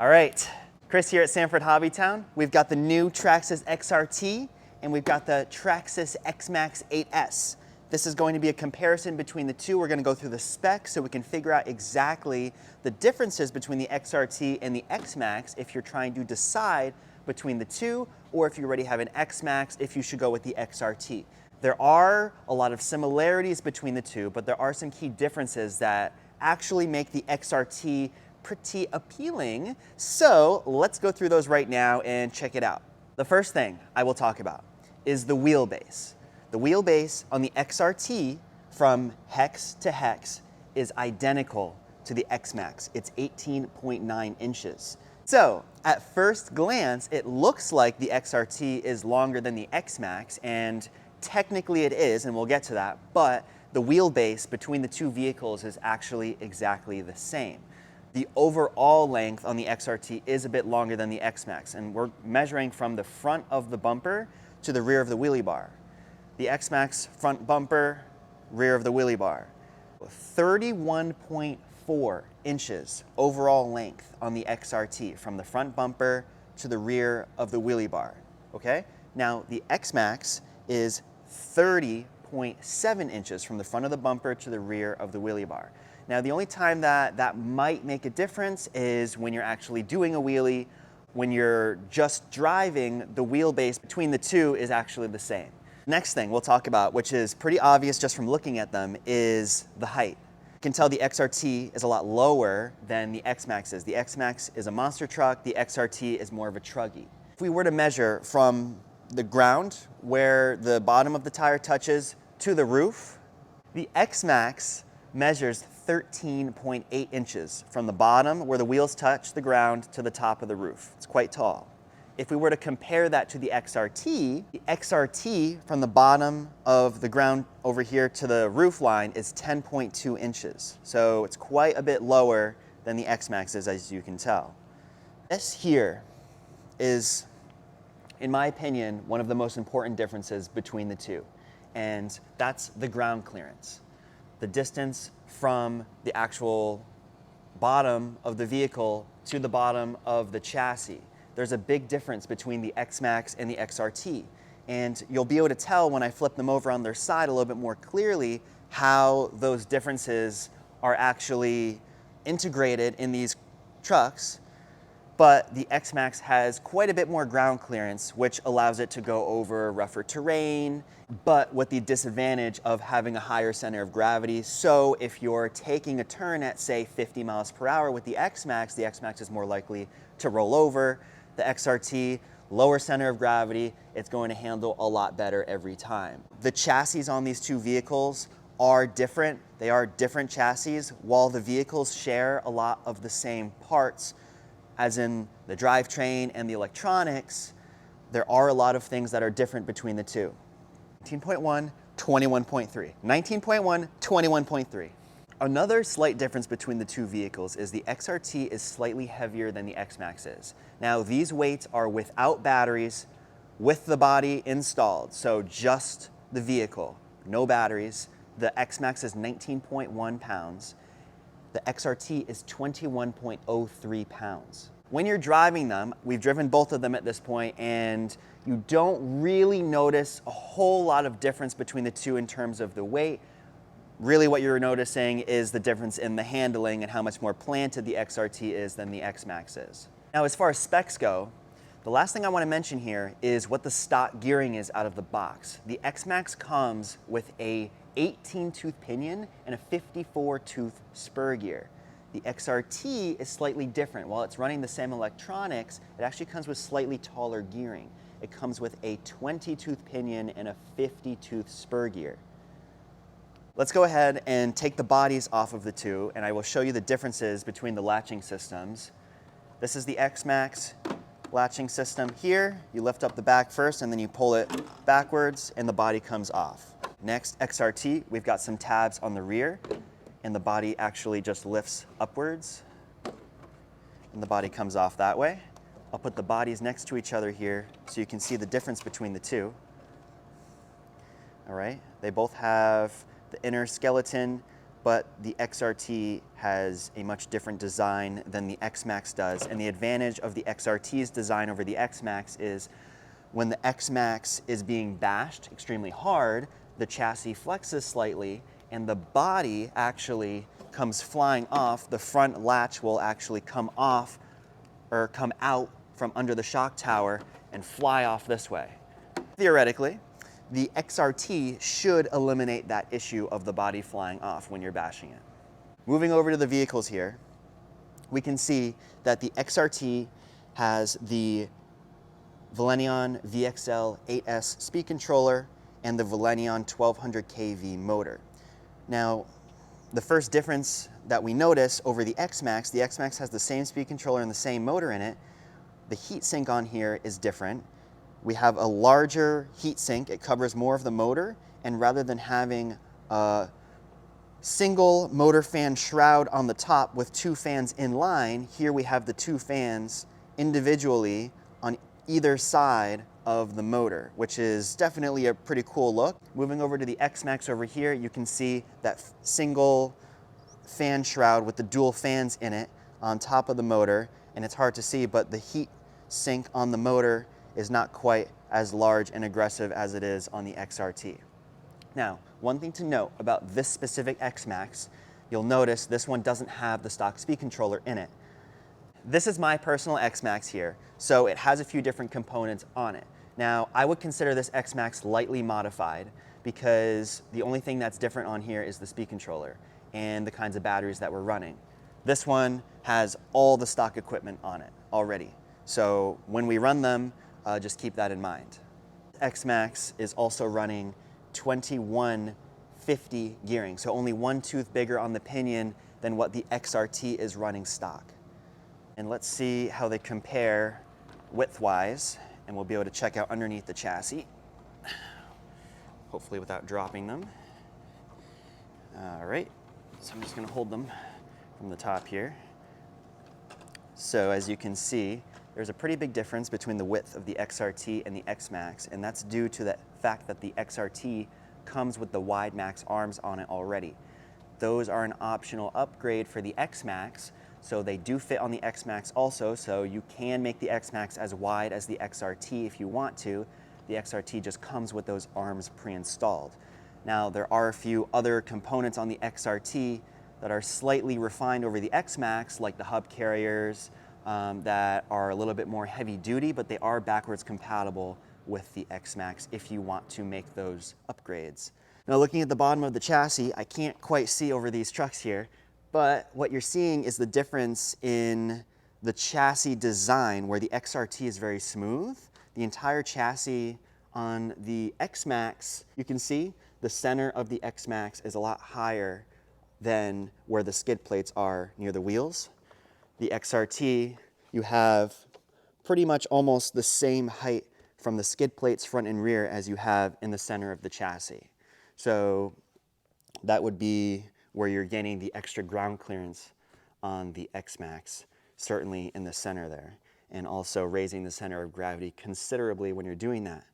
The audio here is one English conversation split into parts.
All right, Chris here at Sanford Hobbytown. We've got the new Traxxas XRT and we've got the Traxxas X-MAXX 8S. This is going to be a comparison between the two. We're going to go through the specs so we can figure out exactly the differences between the XRT and the X-MAXX if you're trying to decide between the two, or if you already have an X-MAXX, if you should go with the XRT. There are a lot of similarities between the two, but there are some key differences that actually make the XRT pretty appealing. So let's go through those right now and check it out. The first thing I will talk about is the wheelbase. The wheelbase on the XRT from hex to hex is identical to the X-MAXX. It's 18.9 inches. So at first glance, it looks like the XRT is longer than the X-MAXX, and technically it is, and we'll get to that, but the wheelbase between the two vehicles is actually exactly the same. The overall length on the XRT is a bit longer than the X-MAXX, and we're measuring from the front of the bumper to the rear of the wheelie bar. The X-MAXX front bumper, rear of the wheelie bar. 31.4 inches overall length on the XRT from the front bumper to the rear of the wheelie bar, okay? Now the X-MAXX is 30.7 inches from the front of the bumper to the rear of the wheelie bar. Now, the only time that might make a difference is when you're actually doing a wheelie. When you're just driving, the wheelbase between the two is actually the same. Next thing we'll talk about, which is pretty obvious just from looking at them, is the height. You can tell the XRT is a lot lower than the X-MAXX is. The X-MAXX is a monster truck, the XRT is more of a truggy. If we were to measure from the ground where the bottom of the tire touches to the roof, the X-MAXX measures 13.8 inches from the bottom where the wheels touch the ground to the top of the roof. It's quite tall. If we were to compare that to the XRT from the bottom of the ground over here to the roof line is 10.2 inches. So it's quite a bit lower than the X-MAXX is, as you can tell. This here is, in my opinion, one of the most important differences between the two, and that's the ground clearance. The distance from the actual bottom of the vehicle to the bottom of the chassis. There's a big difference between the X-MAXX and the XRT. And you'll be able to tell when I flip them over on their side a little bit more clearly how those differences are actually integrated in these trucks. But the X-MAXX has quite a bit more ground clearance, which allows it to go over rougher terrain, but with the disadvantage of having a higher center of gravity. So if you're taking a turn at, say, 50 miles per hour with the X-MAXX is more likely to roll over. The XRT, lower center of gravity, it's going to handle a lot better every time. The chassis on these two vehicles are different. They are different chassis. While the vehicles share a lot of the same parts, as in the drivetrain and the electronics, there are a lot of things that are different between the two. 19.1, 21.3. 19.1, 21.3. Another slight difference between the two vehicles is the XRT is slightly heavier than the X-MAXX is. Now, these weights are without batteries, with the body installed, so just the vehicle, no batteries. The X-MAXX is 19.1 pounds. The XRT is 21.03 pounds. When you're driving them, we've driven both of them at this point, and you don't really notice a whole lot of difference between the two in terms of the weight. Really what you're noticing is the difference in the handling and how much more planted the XRT is than the X-MAXX is. Now, as far as specs go, the last thing I want to mention here is what the stock gearing is out of the box. The X-MAXX comes with a 18-tooth pinion and a 54-tooth spur gear. The XRT is slightly different. While it's running the same electronics, it actually comes with slightly taller gearing. It comes with a 20-tooth pinion and a 50-tooth spur gear. Let's go ahead and take the bodies off of the two, and I will show you the differences between the latching systems. This is the X-MAXX latching system here. You lift up the back first, and then you pull it backwards, and the body comes off. Next, XRT, we've got some tabs on the rear, and the body actually just lifts upwards, and the body comes off that way. I'll put the bodies next to each other here so you can see the difference between the two. All right, they both have the inner skeleton but the XRT has a much different design than the X-MAXX does. And the advantage of the XRT's design over the X-MAXX is when the X-MAXX is being bashed extremely hard, the chassis flexes slightly and the body actually comes flying off. The front latch will actually come off or come out from under the shock tower and fly off this way. Theoretically, the XRT should eliminate that issue of the body flying off when you're bashing it. Moving over to the vehicles here, we can see that the XRT has the Velenion VXL 8S speed controller and the Velenion 1200 kV motor. Now, the first difference that we notice over the X-MAXX has the same speed controller and the same motor in it. The heat sink on here is different. We have a larger heat sink, it covers more of the motor, and rather than having a single motor fan shroud on the top with two fans in line, here we have the two fans individually on either side of the motor, which is definitely a pretty cool look. Moving over to the X-MAXX over here, you can see that single fan shroud with the dual fans in it on top of the motor, and it's hard to see, but the heat sink on the motor is not quite as large and aggressive as it is on the XRT. Now, one thing to note about this specific X-MAXX, you'll notice this one doesn't have the stock speed controller in it. This is my personal X-MAXX here, so it has a few different components on it. Now, I would consider this X-MAXX lightly modified because the only thing that's different on here is the speed controller and the kinds of batteries that we're running. This one has all the stock equipment on it already. So when we run them, just keep that in mind. X-MAXX is also running 2150 gearing, so only one tooth bigger on the pinion than what the XRT is running stock. And let's see how they compare width-wise, and we'll be able to check out underneath the chassis, hopefully without dropping them. All right, so I'm just gonna hold them from the top here. So as you can see, there's a pretty big difference between the width of the XRT and the X-MAXX, and that's due to the fact that the XRT comes with the wide max arms on it already. Those are an optional upgrade for the X-MAXX, so they do fit on the X-MAXX also, so you can make the X-MAXX as wide as the XRT if you want to. The XRT just comes with those arms pre-installed. Now, there are a few other components on the XRT that are slightly refined over the X-MAXX, like the hub carriers, that are a little bit more heavy duty, but they are backwards compatible with the X-MAXX if you want to make those upgrades. Now, looking at the bottom of the chassis, I can't quite see over these trucks here, but what you're seeing is the difference in the chassis design, where the XRT is very smooth. The entire chassis on the X-MAXX, you can see the center of the X-MAXX is a lot higher than where the skid plates are near the wheels. The XRT, you have pretty much almost the same height from the skid plates front and rear as you have in the center of the chassis. So that would be where you're getting the extra ground clearance on the X-MAXX, certainly in the center there, and also raising the center of gravity considerably when you're doing that.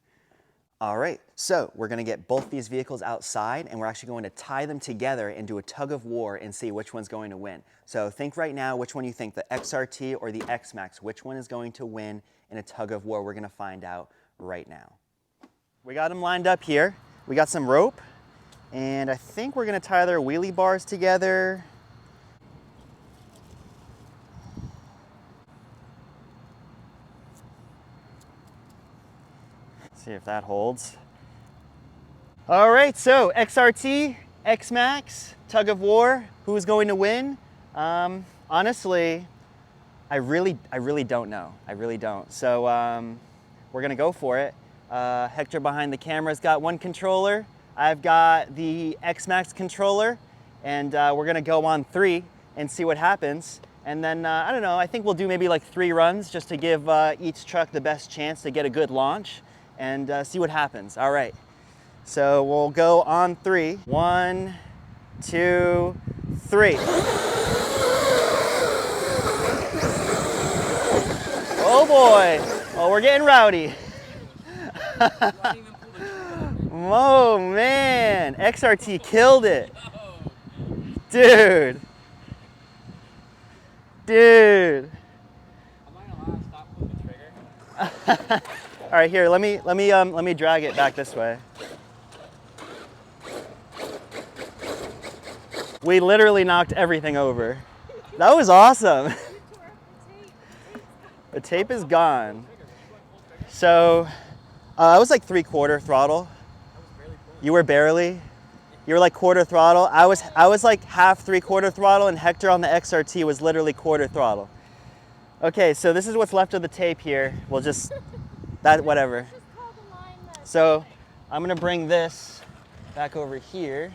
All right, so we're gonna get both these vehicles outside, and we're actually going to tie them together and do a tug of war and see which one's going to win. So think right now, which one you think, the XRT or the X-MAXX, which one is going to win in a tug of war? We're gonna find out right now. We got them lined up here. We got some rope, and I think we're gonna tie their wheelie bars together. See if that holds. All right, so XRT, X-MAXX, tug of war, who's going to win? Honestly, I really don't know. I really don't. So we're gonna go for it. Hector behind the camera's got one controller. I've got the X-MAXX controller, and we're gonna go on 3 and see what happens. And then, I don't know, I think we'll do maybe like 3 runs just to give each truck the best chance to get a good launch and see what happens. All right, so we'll go on 3. 1, 2, 3. Oh boy, oh, we're getting rowdy. Oh man, XRT killed it. Dude. Dude. Am I allowed to stop pulling the trigger? All right, here, let me drag it back this way. We literally knocked everything over. That was awesome. The tape is gone. So, I was like 3/4 throttle. You were barely. You were like 1/4 throttle. I was like half 3/4 throttle, and Hector on the XRT was literally 1/4 throttle. Okay, so this is what's left of the tape here. We'll just, whatever. So I'm gonna bring this back over here,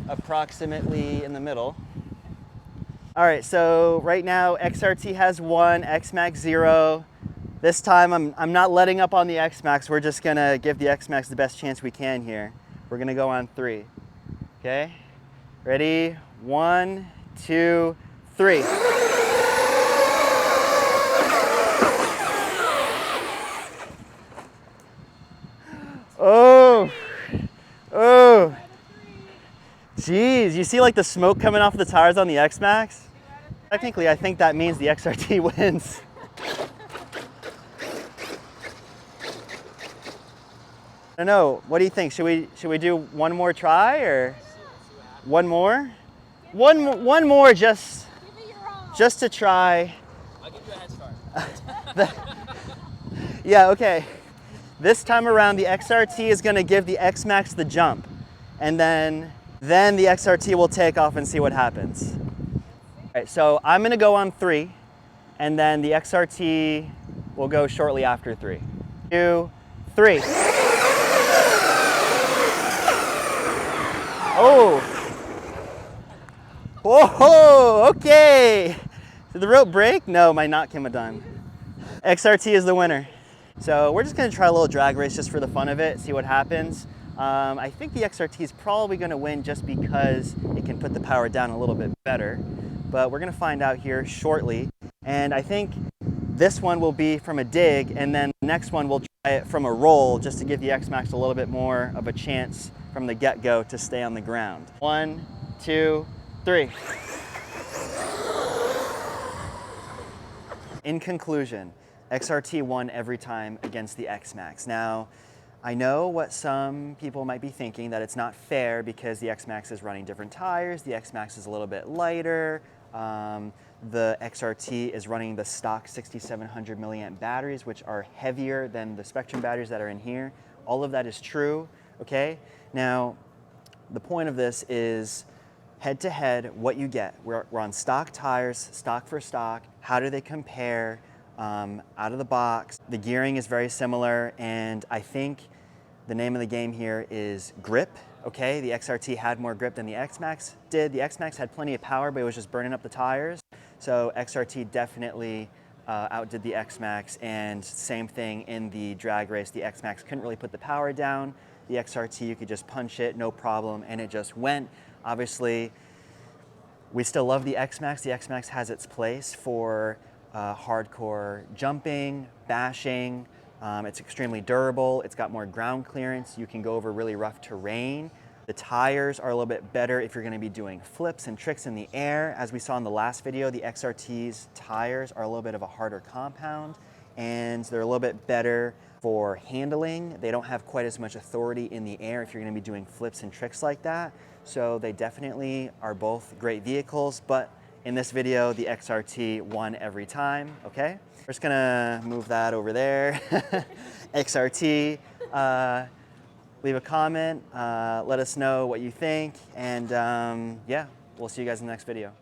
approximately in the middle. All right, so right now XRT has 1, X-MAXX 0. This time I'm not letting up on the X-MAXX. We're just gonna give the X-MAXX the best chance we can here. We're gonna go on 3, okay? Ready? 1, 2, 3. Oh, oh. Jeez, you see like the smoke coming off the tires on the X-MAXX? Technically, I think that means the XRT wins. I don't know, what do you think? Should we do one more try or one more? One more just to try. I'll give you a head start. Yeah, okay. This time around, the XRT is gonna give the X-MAXX the jump. And then the XRT will take off and see what happens. All right, so I'm gonna go on 3, and then the XRT will go shortly after 3. 2, 3. Oh. Whoa, okay. Did the rope break? No, my knot came undone. XRT is the winner. So we're just gonna try a little drag race just for the fun of it, see what happens. I think the XRT is probably gonna win just because it can put the power down a little bit better, but we're gonna find out here shortly. And I think this one will be from a dig, and then the next one we'll try it from a roll just to give the X-MAXX a little bit more of a chance from the get-go to stay on the ground. 1, 2, 3. In conclusion, XRT won every time against the X-MAXX. Now, I know what some people might be thinking, that it's not fair because the X-MAXX is running different tires, the X-MAXX is a little bit lighter, the XRT is running the stock 6700 milliamp batteries, which are heavier than the Spectrum batteries that are in here. All of that is true, okay? Now, the point of this is head-to-head, what you get. We're on stock tires, stock for stock. How do they compare out of the box? The gearing is very similar, and I think the name of the game here is grip, okay? The XRT had more grip than the X-MAXX did. The X-MAXX had plenty of power, but it was just burning up the tires. So XRT definitely outdid the X-MAXX, and same thing in the drag race. The X-MAXX couldn't really put the power down. The XRT, you could just punch it, no problem, and it just went. Obviously, we still love the X-MAXX. The X-MAXX has its place for hardcore jumping, bashing. It's extremely durable. It's got more ground clearance. You can go over really rough terrain. The tires are a little bit better if you're gonna be doing flips and tricks in the air. As we saw in the last video, the XRT's tires are a little bit of a harder compound, and they're a little bit better for handling. They don't have quite as much authority in the air if you're gonna be doing flips and tricks like that. So they definitely are both great vehicles, but in this video, the XRT won every time, okay? We're just gonna move that over there. XRT, leave a comment, let us know what you think, and yeah, we'll see you guys in the next video.